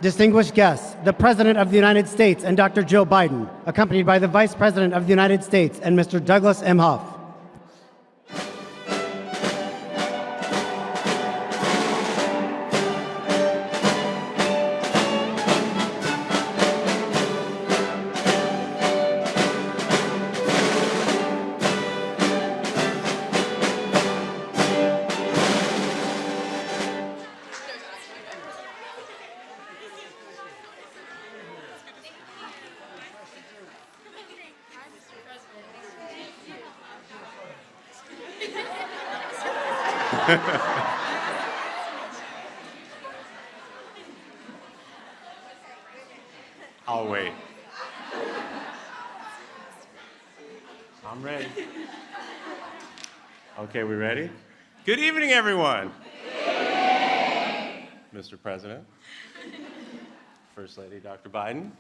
Distinguished guests, the President of the United States and Dr. Joe Biden, accompanied by the Vice President of the United States and Mr. Douglas M. Huff. I'll wait. I'm ready. Okay, we ready? Good evening, everyone. Mr. President, First Lady Dr. Biden,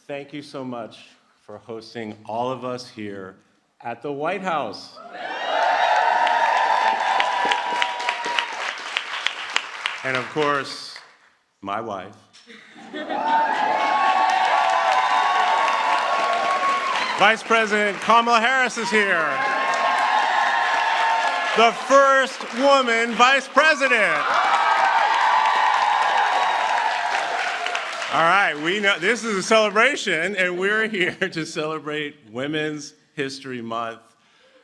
thank you so much for hosting all of us here at the White House. And of course, my wife. Vice President Kamala Harris is here. The first woman vice president. All right, we know this is a celebration, and we're here to celebrate Women's History Month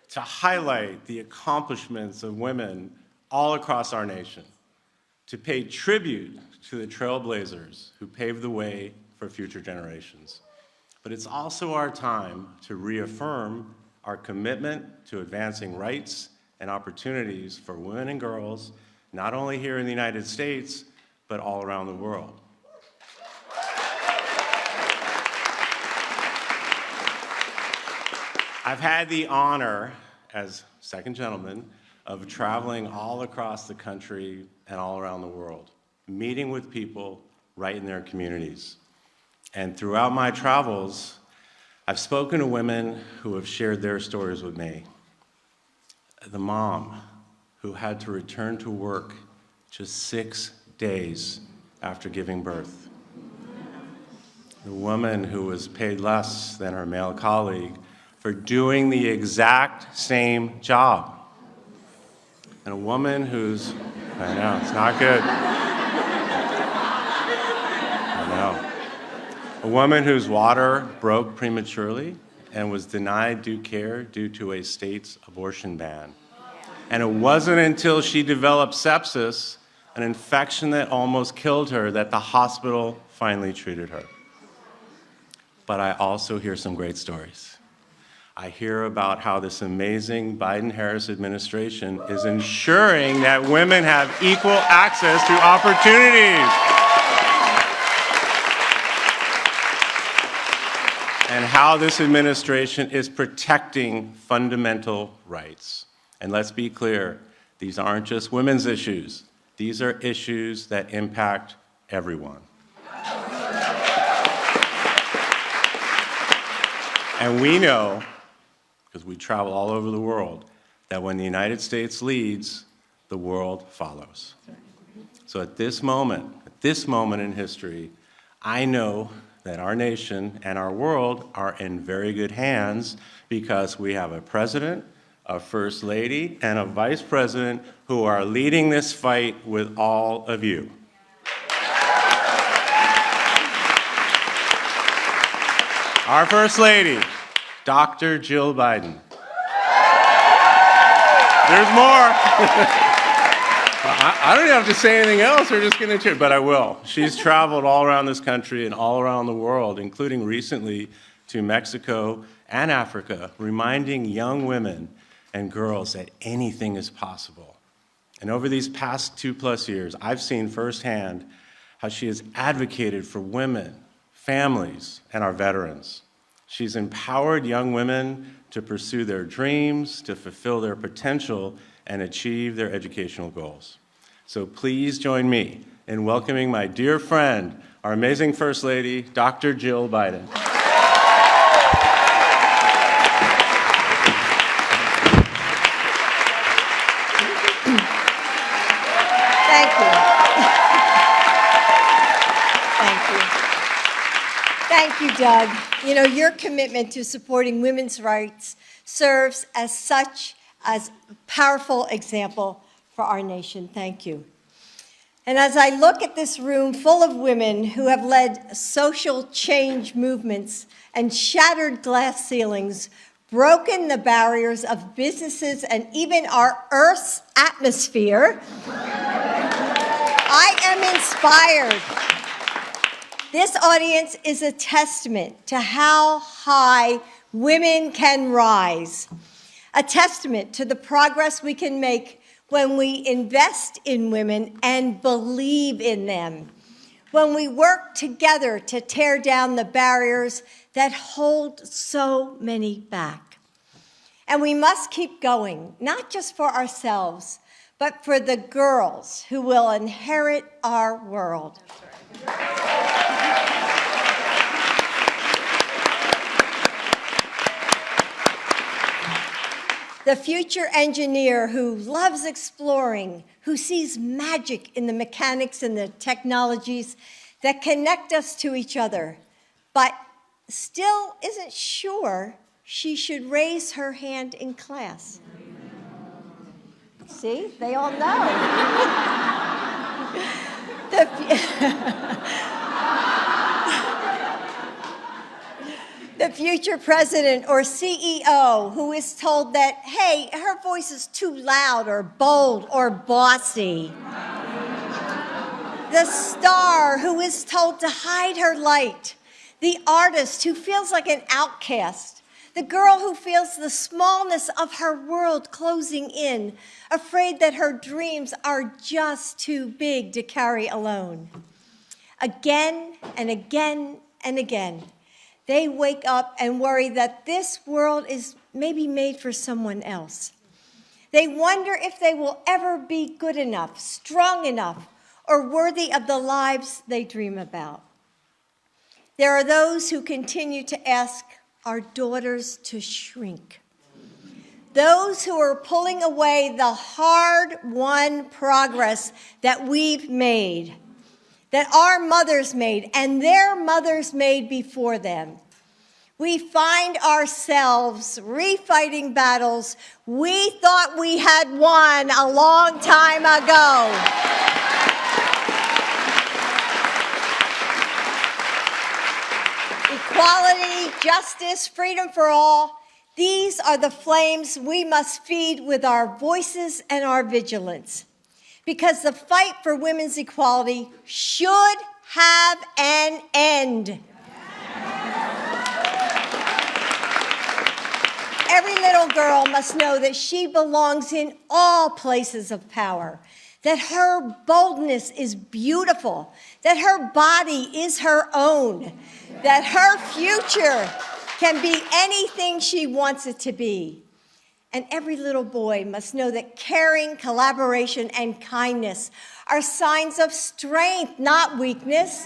to highlight the accomplishments of women all across our nation, to pay tribute to the trailblazers who paved the way for future generations. But it's also our time to reaffirm our commitment to advancing rights and opportunities for women and girls, not only here in the United States, but all around the world. I've had the honor, as second gentleman, of traveling all across the country and all around the world, meeting with people right in their communities. And throughout my travels, I've spoken to women who have shared their stories with me. The mom who had to return to work just 6 days after giving birth. The woman who was paid less than her male colleague for doing the exact same job. And a woman who's, I know, it's not good. I know. A woman whose water broke prematurely and was denied due care due to a state's abortion ban. And it wasn't until she developed sepsis, an infection that almost killed her, that the hospital finally treated her. But I also hear some great stories. I hear about how this amazing Biden-Harris administration is ensuring that women have equal access to opportunities. And how this administration is protecting fundamental rights. And let's be clear, these aren't just women's issues. These are issues that impact everyone. And we know, because we travel all over the world, that when the United States leads, the world follows. So at this moment in history, I know that our nation and our world are in very good hands because we have a president, a first lady, and a vice president who are leading this fight with all of you. Our first lady, Dr. Jill Biden. There's more. I don't have to say anything else. We're just going to cheer, but I will. She's traveled all around this country and all around the world, including recently to Mexico and Africa, reminding young women and girls that anything is possible. And over these past 2+ years, I've seen firsthand how she has advocated for women, families, and our veterans. She's empowered young women to pursue their dreams, to fulfill their potential, and achieve their educational goals. So please join me in welcoming my dear friend, our amazing First Lady, Dr. Jill Biden. Thank you. Thank you, Doug. You know, your commitment to supporting women's rights serves as such a powerful example for our nation. Thank you. And as I look at this room full of women who have led social change movements and shattered glass ceilings, broken the barriers of businesses and even our Earth's atmosphere, I am inspired. This audience is a testament to how high women can rise, a testament to the progress we can make when we invest in women and believe in them, when we work together to tear down the barriers that hold so many back. And we must keep going, not just for ourselves, but for the girls who will inherit our world. The future engineer who loves exploring, who sees magic in the mechanics and the technologies that connect us to each other, but still isn't sure she should raise her hand in class. See, they all know. The future president or CEO who is told that, hey, her voice is too loud or bold or bossy. The star who is told to hide her light. The artist who feels like an outcast. The girl who feels the smallness of her world closing in, afraid that her dreams are just too big to carry alone. Again and again and again, they wake up and worry that this world is maybe made for someone else. They wonder if they will ever be good enough, strong enough, or worthy of the lives they dream about. There are those who continue to ask our daughters to shrink. Those who are pulling away the hard-won progress that we've made, that our mothers made and their mothers made before them. We find ourselves refighting battles we thought we had won a long time ago. Equality, justice, freedom for all, these are the flames we must feed with our voices and our vigilance. Because the fight for women's equality should have an end. Every little girl must know that she belongs in all places of power, that her boldness is beautiful, that her body is her own, that her future can be anything she wants it to be. And every little boy must know that caring, collaboration, and kindness are signs of strength, not weakness.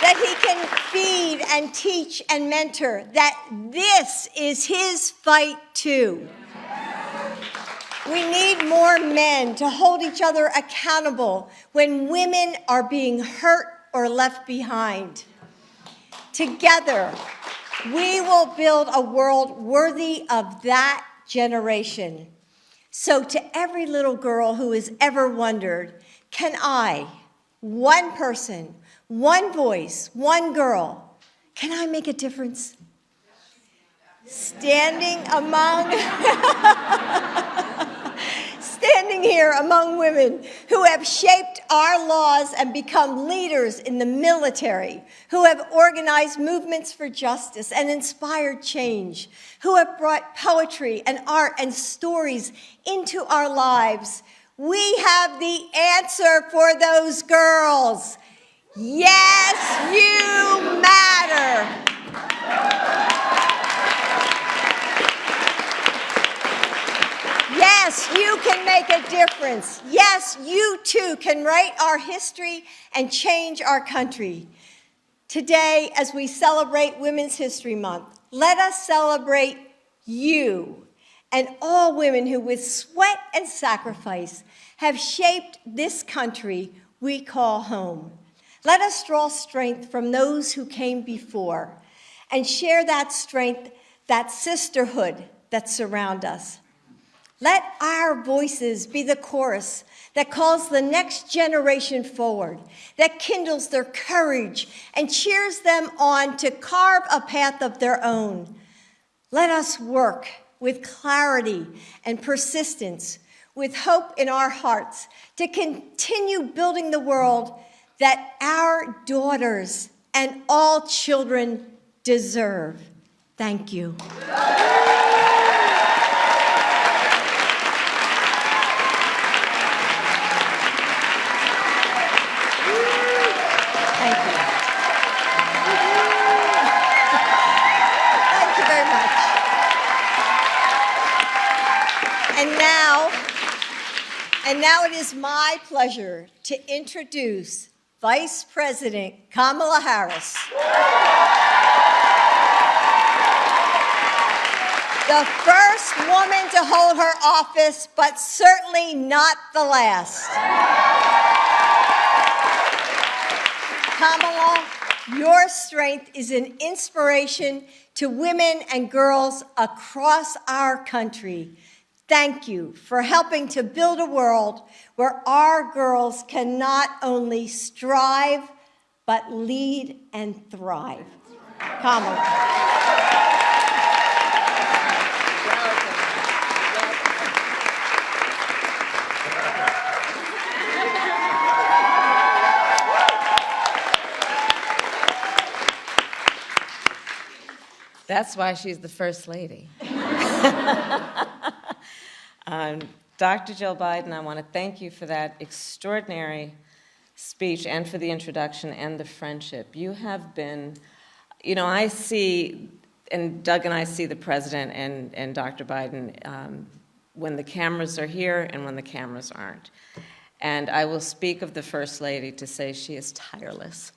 That he can feed and teach and mentor, that this is his fight too. We need more men to hold each other accountable when women are being hurt or left behind. Together, we will build a world worthy of that generation. So to every little girl who has ever wondered, can I, one person, one voice, one girl, can I make a difference? Standing here among women who have shaped our laws and become leaders in the military, who have organized movements for justice and inspired change, who have brought poetry and art and stories into our lives. We have the answer for those girls. Yes, you matter. Yes, you can make a difference. Yes, you too can write our history and change our country. Today, as we celebrate Women's History Month, let us celebrate you and all women who with sweat and sacrifice have shaped this country we call home. Let us draw strength from those who came before and share that strength, that sisterhood that surround us. Let our voices be the chorus that calls the next generation forward, that kindles their courage and cheers them on to carve a path of their own. Let us work with clarity and persistence, with hope in our hearts, to continue building the world that our daughters and all children deserve. Thank you. Thank you. Thank you very much. And now it is my pleasure to introduce Vice President Kamala Harris. The first woman to hold her office, but certainly not the last. Kamala, your strength is an inspiration to women and girls across our country. Thank you for helping to build a world where our girls can not only strive, but lead and thrive. Kamala. That's why she's the First Lady. Dr. Jill Biden, I want to thank you for that extraordinary speech and for the introduction and the friendship. You have been, I see, and Doug and I see the President and Dr. Biden when the cameras are here and when the cameras aren't. And I will speak of the First Lady to say she is tireless.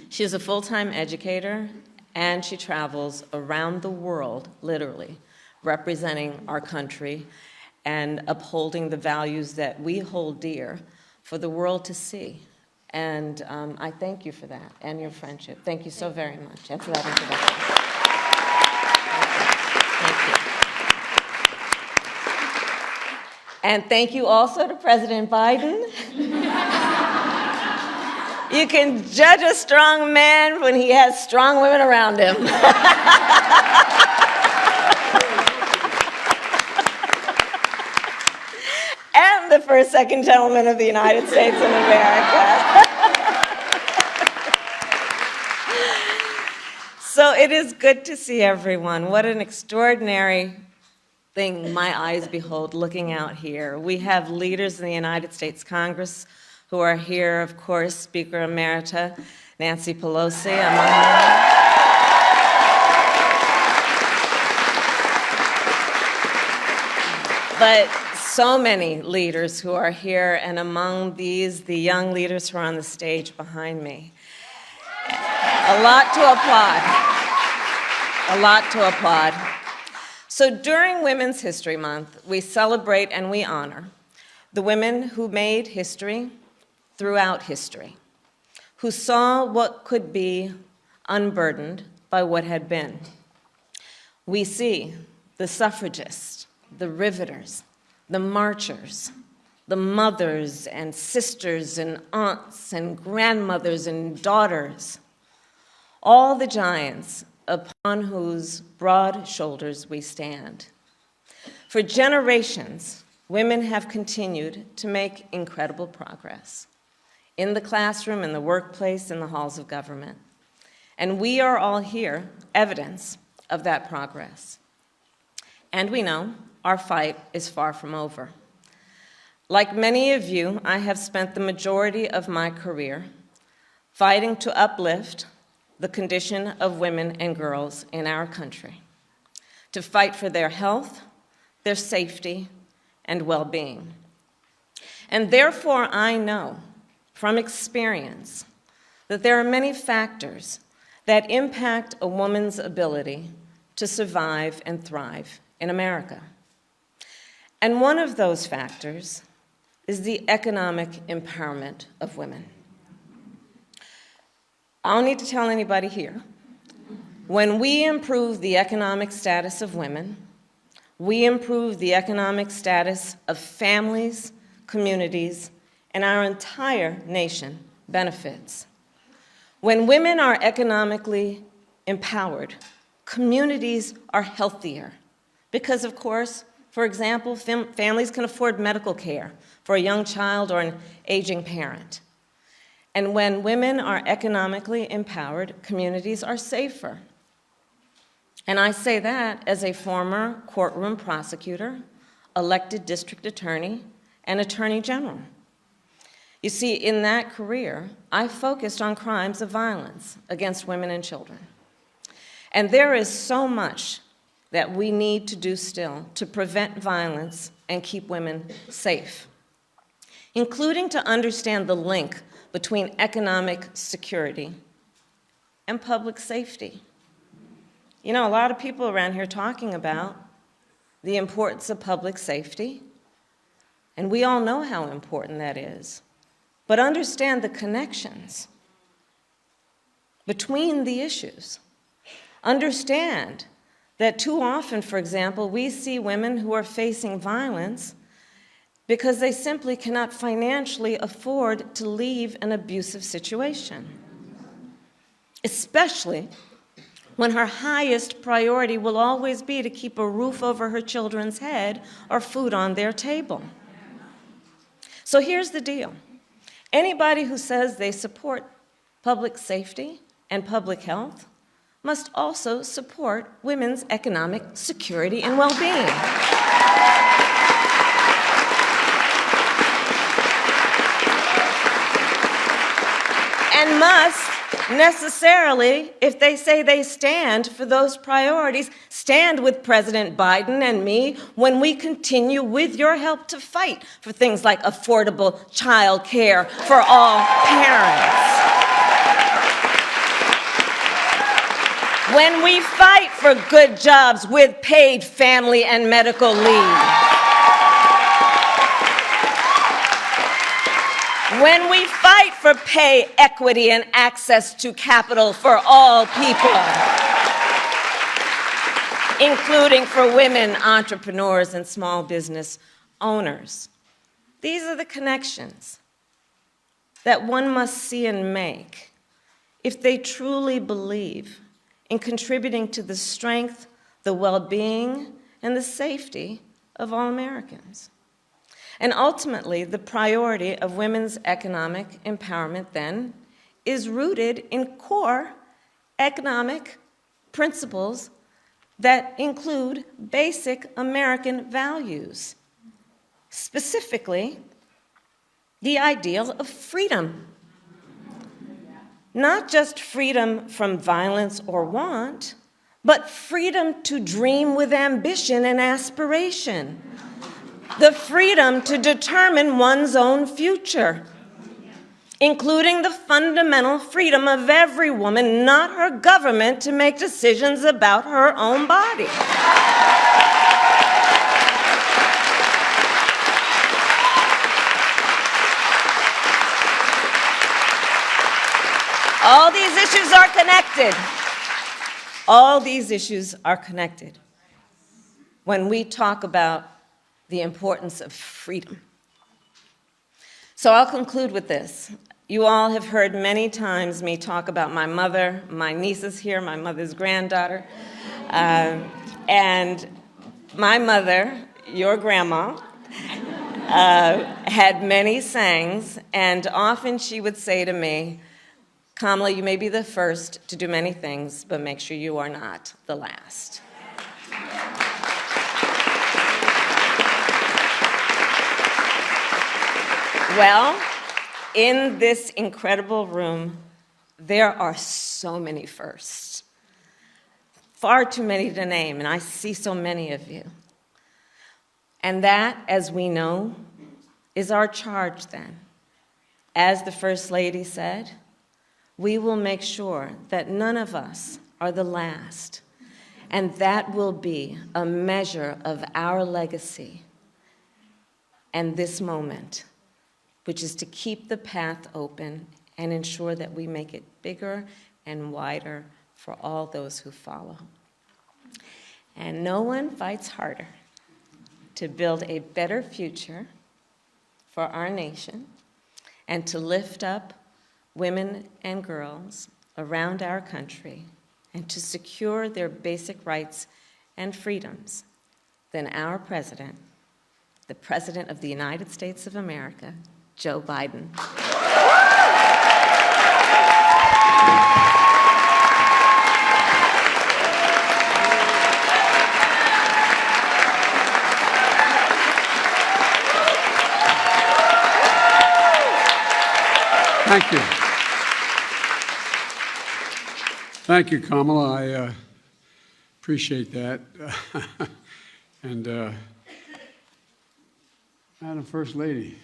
She is a full-time educator, and she travels around the world, literally, representing our country and upholding the values that we hold dear for the world to see. And I thank you for that and your friendship. Thank you so very much, and for that introduction. Thank you. And thank you also to President Biden. You can judge a strong man when he has strong women around him. And the first, second gentleman of the United States of America. So it is good to see everyone. What an extraordinary thing my eyes behold looking out here. We have leaders in the United States Congress who are here, of course, Speaker Emerita Nancy Pelosi, among them. But so many leaders who are here, and among these, the young leaders who are on the stage behind me. A lot to applaud. A lot to applaud. So during Women's History Month, we celebrate and we honor the women who made history throughout history, who saw what could be unburdened by what had been. We see the suffragists, the riveters, the marchers, the mothers and sisters and aunts and grandmothers and daughters, all the giants upon whose broad shoulders we stand. For generations, women have continued to make incredible progress in the classroom, in the workplace, in the halls of government. And we are all here, evidence of that progress. And we know our fight is far from over. Like many of you, I have spent the majority of my career fighting to uplift the condition of women and girls in our country, to fight for their health, their safety, and well-being. And therefore, I know from experience that there are many factors that impact a woman's ability to survive and thrive in America. And one of those factors is the economic empowerment of women. I don't need to tell anybody here. When we improve the economic status of women, we improve the economic status of families, communities, and our entire nation benefits. When women are economically empowered, communities are healthier because, of course, for example, families can afford medical care for a young child or an aging parent. And when women are economically empowered, communities are safer. And I say that as a former courtroom prosecutor, elected district attorney, and attorney general. You see, in that career, I focused on crimes of violence against women and children. And there is so much that we need to do still to prevent violence and keep women safe, including to understand the link between economic security and public safety. You know, a lot of people around here talking about the importance of public safety, and we all know how important that is. But understand the connections between the issues. Understand that too often, for example, we see women who are facing violence because they simply cannot financially afford to leave an abusive situation, especially when her highest priority will always be to keep a roof over her children's head or food on their table. So here's the deal. Anybody who says they support public safety and public health must also support women's economic security and well-being. And must necessarily, if they say they stand for those priorities, stand with President Biden and me when we continue, with your help, to fight for things like affordable child care for all parents. When we fight for good jobs with paid family and medical leave. When we fight for pay equity and access to capital for all people, including for women entrepreneurs and small business owners. These are the connections that one must see and make if they truly believe in contributing to the strength, the well-being, and the safety of all Americans. And ultimately, the priority of women's economic empowerment, then, is rooted in core economic principles that include basic American values, specifically the ideal of freedom. Not just freedom from violence or want, but freedom to dream with ambition and aspiration. The freedom to determine one's own future, including the fundamental freedom of every woman, not her government, to make decisions about her own body. All these issues are connected. All these issues are connected when we talk about the importance of freedom. So I'll conclude with this. You all have heard many times me talk about my mother. My niece is here, my mother's granddaughter. And my mother, your grandma, had many sayings, and often she would say to me, Kamala, you may be the first to do many things, but make sure you are not the last. Well, in this incredible room, there are so many firsts. Far too many to name, and I see so many of you. And that, as we know, is our charge then. As the First Lady said, we will make sure that none of us are the last, and that will be a measure of our legacy and this moment which is to keep the path open and ensure that we make it bigger and wider for all those who follow. And no one fights harder to build a better future for our nation and to lift up women and girls around our country and to secure their basic rights and freedoms than our president, the President of the United States of America, Joe Biden. Thank you. Thank you, Kamala. I appreciate that. And Madam First Lady,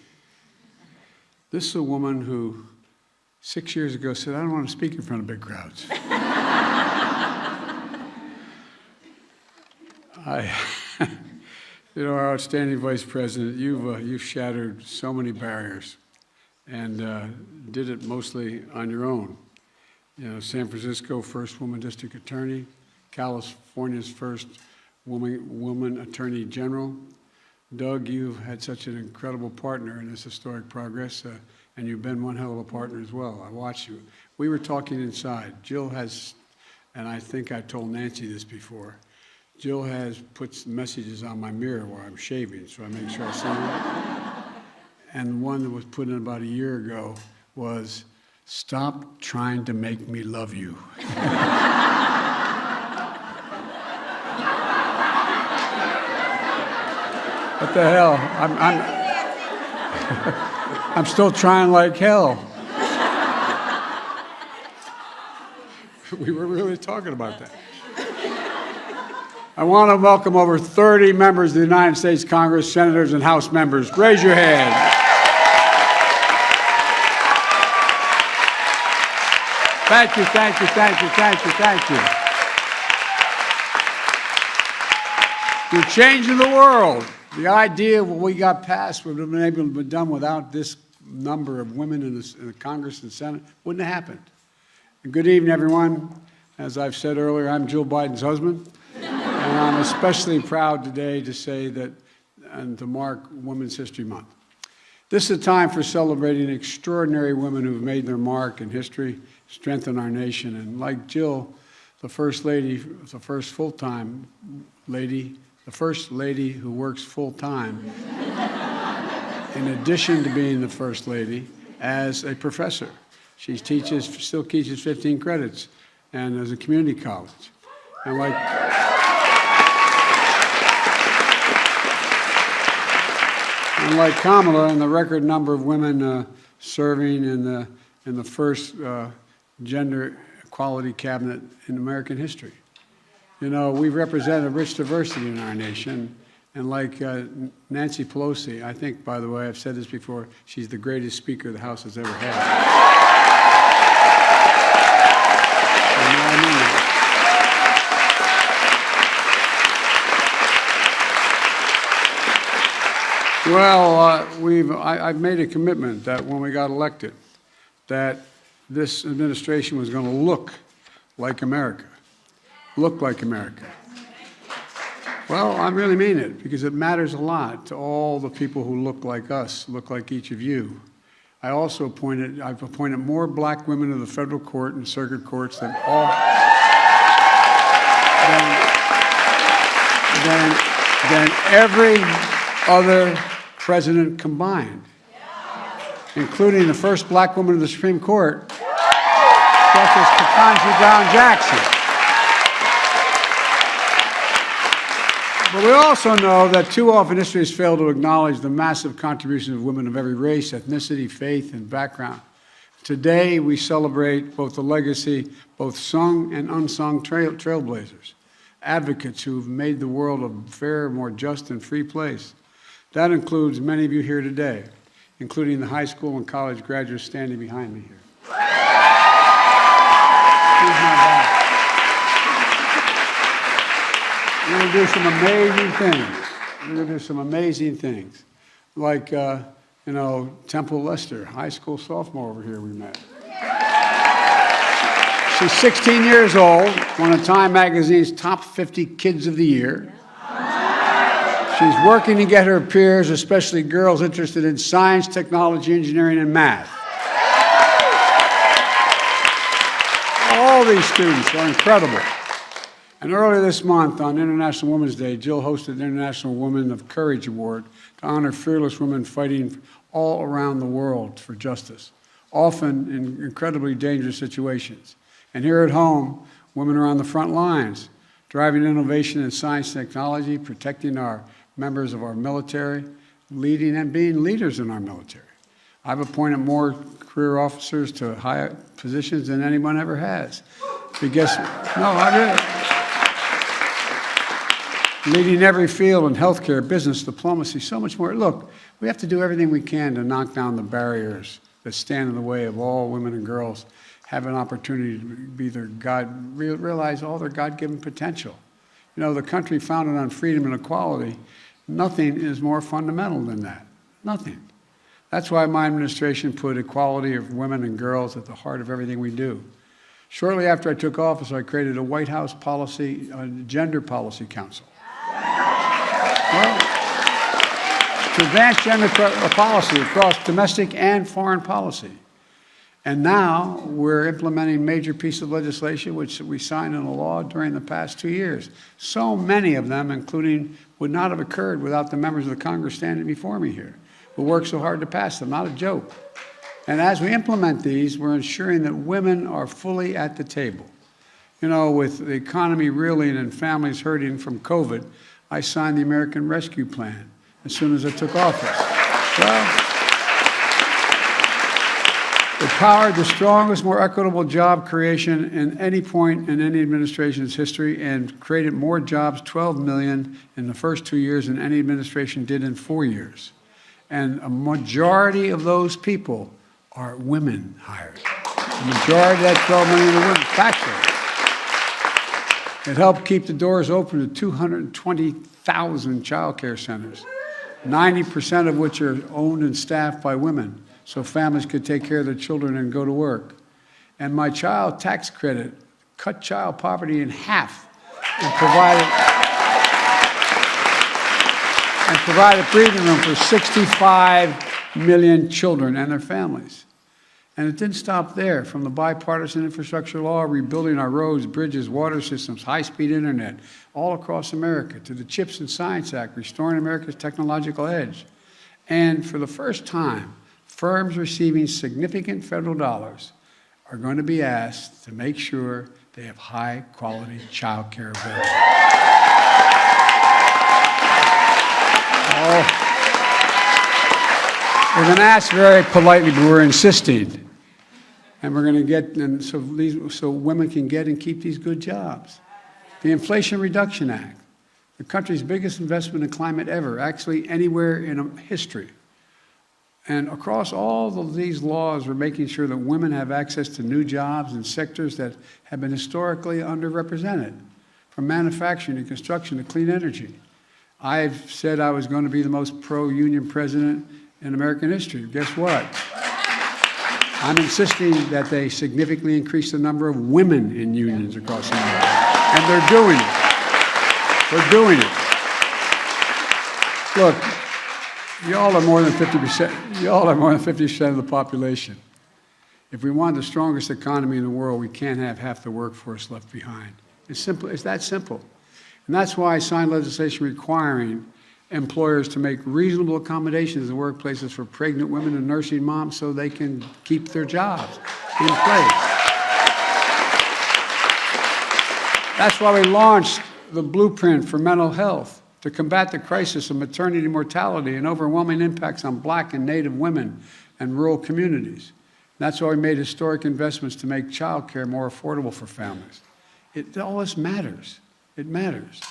this is a woman who 6 years ago said, I don't want to speak in front of big crowds. You know, our outstanding Vice President, you've shattered so many barriers and did it mostly on your own. You know, San Francisco, first woman district attorney, California's first woman attorney general. Doug, you've had such an incredible partner in this historic progress, and you've been one hell of a partner as well. I watched you. We were talking inside. Jill has, and I think I told Nancy this before, Jill has put messages on my mirror while I'm shaving, so I make sure I see them. And one that was put in about a year ago was, stop trying to make me love you. What the hell? I'm still trying like hell. We were really talking about that. I want to welcome over 30 members of the United States Congress, senators, and House members. Raise your hand. Thank you, thank you, thank you, thank you, thank you. You're changing the world. The idea of what we got passed would have been able to be done without this number of women in the Congress and Senate. Wouldn't have happened. And good evening, everyone. As I've said earlier, I'm Jill Biden's husband. And I'm especially proud today to say that, and to mark Women's History Month. This is a time for celebrating extraordinary women who've made their mark in history, strengthened our nation. And like Jill, the First Lady, the first full-time lady, the First Lady who works full-time, in addition to being the First Lady, as a professor. She still teaches 15 credits, and as a community college. And like Kamala, and the record number of women serving in the first gender equality cabinet in American history. You know, we represent a rich diversity in our nation, and like Nancy Pelosi, I think, by the way, I've said this before, she's the greatest speaker the House has ever had. And I mean it. Well, I've made a commitment that when we got elected, that this administration was going to look like America. Look like America. Well, I really mean it, because it matters a lot to all the people who look like us, look like each of you. I've appointed more black women to the federal court and circuit courts than every other president combined, including the first black woman in the Supreme Court, Justice Ketanji Brown Jackson. But we also know that too often history has failed to acknowledge the massive contributions of women of every race, ethnicity, faith, and background. Today, we celebrate both the legacy, both sung and unsung trailblazers, advocates who've made the world a fairer, more just, and free place. That includes many of you here today, including the high school and college graduates standing behind me here. Here's my back. We're going to do some amazing things. We're going to do some amazing things. Like, You know, Temple Lester, high school sophomore over here we met. She's 16 years old, one of Time Magazine's top 50 kids of the year. She's working to get her peers, especially girls interested in science, technology, engineering, and math. All these students are incredible. And earlier this month, on International Women's Day, Jill hosted the International Women of Courage Award to honor fearless women fighting all around the world for justice, often in incredibly dangerous situations. And here at home, women are on the front lines, driving innovation in science and technology, protecting our members of our military, leading and being leaders in our military. I've appointed more career officers to high positions than anyone ever has. But guess, no, I really. Leading every field in healthcare, business, diplomacy, so much more. Look, we have to do everything we can to knock down the barriers that stand in the way of all women and girls have an opportunity to be their realize all their God-given potential. You know, the country founded on freedom and equality, nothing is more fundamental than that. Nothing. That's why my administration put equality of women and girls at the heart of everything we do. Shortly after I took office, I created a White House Gender Policy Council. Well, to advance gender policy across domestic and foreign policy. And now we're implementing major pieces of legislation which we signed into law during the past 2 years. So many of them, including, would not have occurred without the members of the Congress standing before me here, who worked so hard to pass them, not a joke. And as we implement these, we're ensuring that women are fully at the table. You know, with the economy reeling and families hurting from COVID, I signed the American Rescue Plan as soon as I took office. Well, it powered the strongest, more equitable job creation in any point in any administration's history and created more jobs, 12 million, in the first 2 years than any administration did in 4 years. And a majority of those people are women hired. The majority of that 12 million are women, factually. It helped keep the doors open to 220,000 child care centers, 90% of which are owned and staffed by women, so families could take care of their children and go to work. And my child tax credit cut child poverty in half and provided breathing room for 65 million children and their families. And it didn't stop there. From the bipartisan infrastructure law, rebuilding our roads, bridges, water systems, high-speed internet, all across America, to the CHIPS and Science Act, restoring America's technological edge. And for the first time, firms receiving significant federal dollars are going to be asked to make sure they have high-quality child care available. We're going to ask very politely, but we're insisting. And we're going to get, and so women can get and keep these good jobs. The Inflation Reduction Act, the country's biggest investment in climate ever, actually anywhere in history. And across all of these laws, we're making sure that women have access to new jobs in sectors that have been historically underrepresented, from manufacturing to construction to clean energy. I've said I was going to be the most pro-union president in American history. Guess what? I'm insisting that they significantly increase the number of women in unions across America. And they're doing it. They're doing it. Look, y'all are more than 50%. Y'all are more than 50% of the population. If we want the strongest economy in the world, we can't have half the workforce left behind. It's simple. It's that simple. And that's why I signed legislation requiring employers to make reasonable accommodations in workplaces for pregnant women and nursing moms so they can keep their jobs in place. That's why we launched the Blueprint for Mental Health to combat the crisis of maternity mortality and overwhelming impacts on Black and Native women and rural communities. That's why we made historic investments to make child care more affordable for families. All this matters. It matters.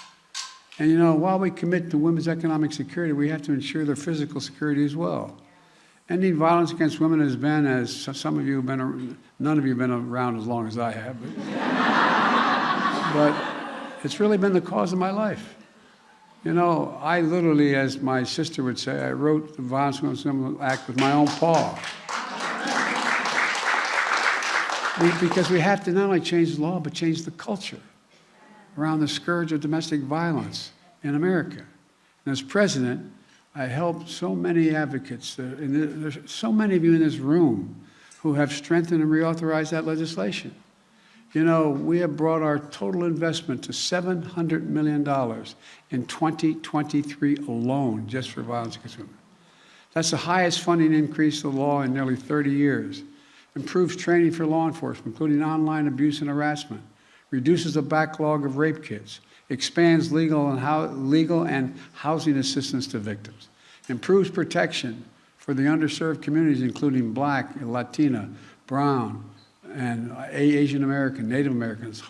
And, you know, while we commit to women's economic security, we have to ensure their physical security as well. Ending violence against women has been, as some of you have been, none of you have been around as long as I have, but it's really been the cause of my life. You know, I literally, as my sister would say, I wrote the Violence Against Women Act with my own paw. Because we have to not only change the law, but change the culture around the scourge of domestic violence in America. And as president, I helped so many advocates. There's so many of you in this room who have strengthened and reauthorized that legislation. You know, we have brought our total investment to $700 million in 2023 alone, just for violence against women. That's the highest funding increase of the law in nearly 30 years. Improves training for law enforcement, including online abuse and harassment. Reduces the backlog of rape kits. Expands legal and housing assistance to victims. Improves protection for the underserved communities, including Black, Latina, Brown, and Asian American, Native Americans,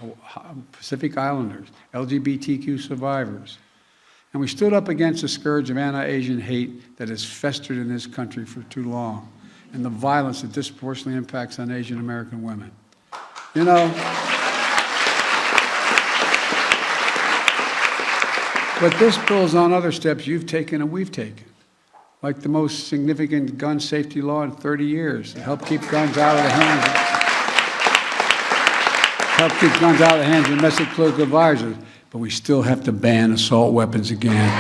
Pacific Islanders, LGBTQ survivors. And we stood up against the scourge of anti-Asian hate that has festered in this country for too long, and the violence that disproportionately impacts on Asian American women. You know, but this builds on other steps you've taken and we've taken, like the most significant gun safety law in 30 years to help keep guns out of the hands of domestic political advisors. But we still have to ban assault weapons again.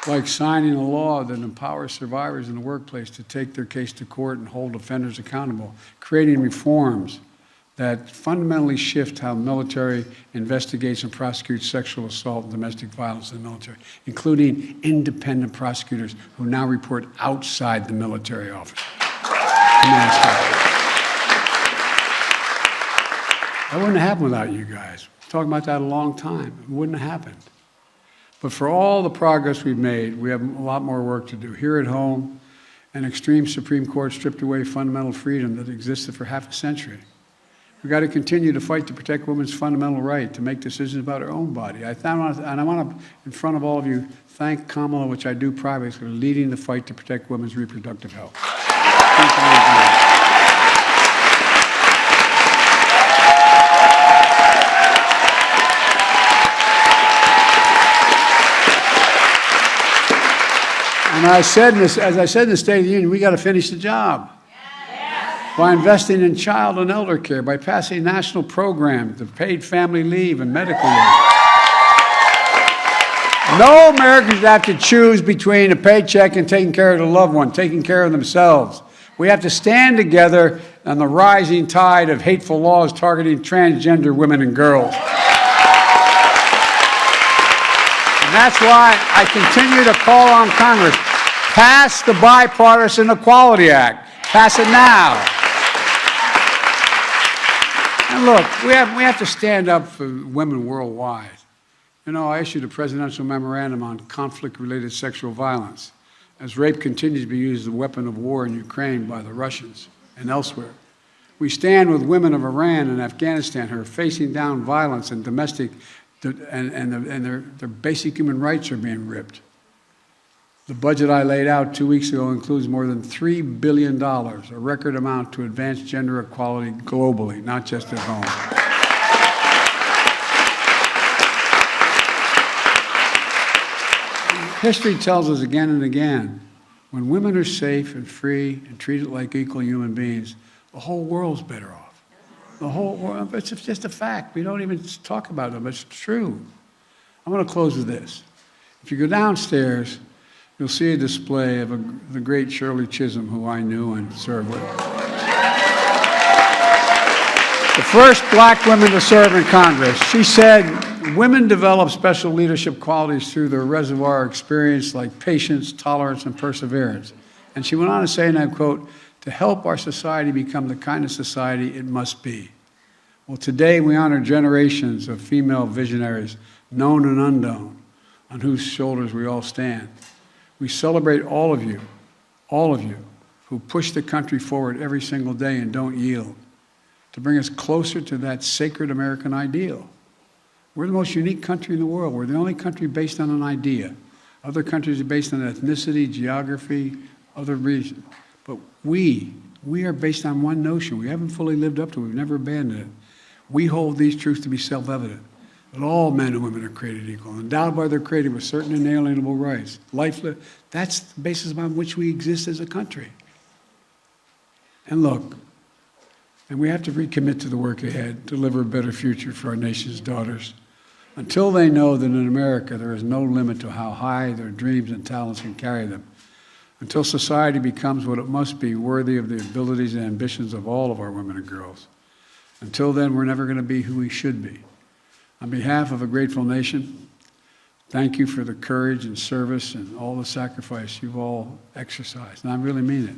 Like signing a law that empowers survivors in the workplace to take their case to court and hold offenders accountable, creating reforms that fundamentally shift how military investigates and prosecutes sexual assault and domestic violence in the military, including independent prosecutors who now report outside the military office. That wouldn't have happened without you guys. We're talking about that a long time. It wouldn't have happened. But for all the progress we've made, we have a lot more work to do. Here at home, an extreme Supreme Court stripped away fundamental freedom that existed for half a century. We've got to continue to fight to protect women's fundamental right to make decisions about her own body. And I want to, in front of all of you, thank Kamala, which I do privately, for leading the fight to protect women's reproductive health. And as I said in the State of the Union, we got to finish the job. By investing in child and elder care, by passing national programs of paid family leave and medical leave. No Americans have to choose between a paycheck and taking care of their loved one, taking care of themselves. We have to stand together on the rising tide of hateful laws targeting transgender women and girls. And that's why I continue to call on Congress, pass the Bipartisan Equality Act. Pass it now. And look, we have to stand up for women worldwide. You know, I issued a presidential memorandum on conflict-related sexual violence, as rape continues to be used as a weapon of war in Ukraine by the Russians and elsewhere. We stand with women of Iran and Afghanistan who are facing down violence and domestic, and their basic human rights are being ripped. The budget I laid out 2 weeks ago includes more than $3 billion, a record amount to advance gender equality globally, not just at home. History tells us again and again, when women are safe and free and treated like equal human beings, the whole world's better off. The whole world, it's just a fact. We don't even talk about it, but it's true. I'm going to close with this. If you go downstairs, you'll see a display of the great Shirley Chisholm, who I knew and served with. The first black woman to serve in Congress. She said, women develop special leadership qualities through their reservoir experience like patience, tolerance, and perseverance. And she went on to say, and I quote, to help our society become the kind of society it must be. Well, today we honor generations of female visionaries, known and unknown, on whose shoulders we all stand. We celebrate all of you who push the country forward every single day and don't yield, to bring us closer to that sacred American ideal. We're the most unique country in the world. We're the only country based on an idea. Other countries are based on ethnicity, geography, other reasons. But we We are based on one notion. We haven't fully lived up to it. We've never abandoned it. We hold these truths to be self-evident, that all men and women are created equal, endowed by their Creator with certain inalienable rights. That's the basis upon which we exist as a country. And look, and we have to recommit to the work ahead, deliver a better future for our nation's daughters. Until they know that in America there is no limit to how high their dreams and talents can carry them. Until society becomes what it must be, worthy of the abilities and ambitions of all of our women and girls. Until then, we're never going to be who we should be. On behalf of a grateful nation, thank you for the courage and service and all the sacrifice you've all exercised. And I really mean it.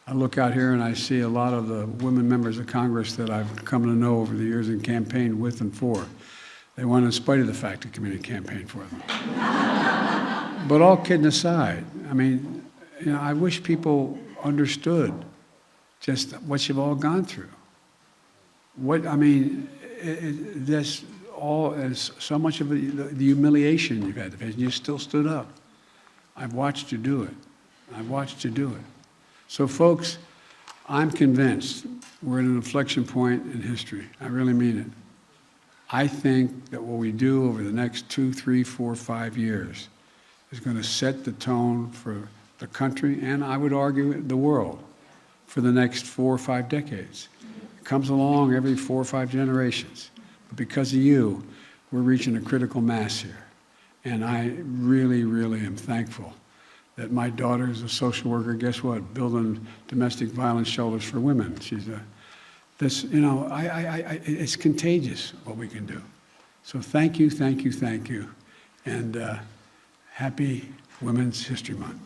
I look out here and I see a lot of the women members of Congress that I've come to know over the years and campaigned with and for. They won in spite of the fact the community campaigned for them. But all kidding aside, I mean, you know, I wish people understood just what you've all gone through. This all is so much of the humiliation you've had to face, and you still stood up. I've watched you do it. I've watched you do it. So, folks, I'm convinced we're at an inflection point in history. I really mean it. I think that what we do over the next 2, 3, 4, 5 years is going to set the tone for the country, and I would argue the world, for the next 4 or 5 decades. It comes along every 4 or 5 generations. But because of you, we're reaching a critical mass here. And I really, really am thankful that my daughter is a social worker, guess what, building domestic violence shelters for women. She's it's contagious what we can do. So thank you, thank you, thank you. And happy Women's History Month.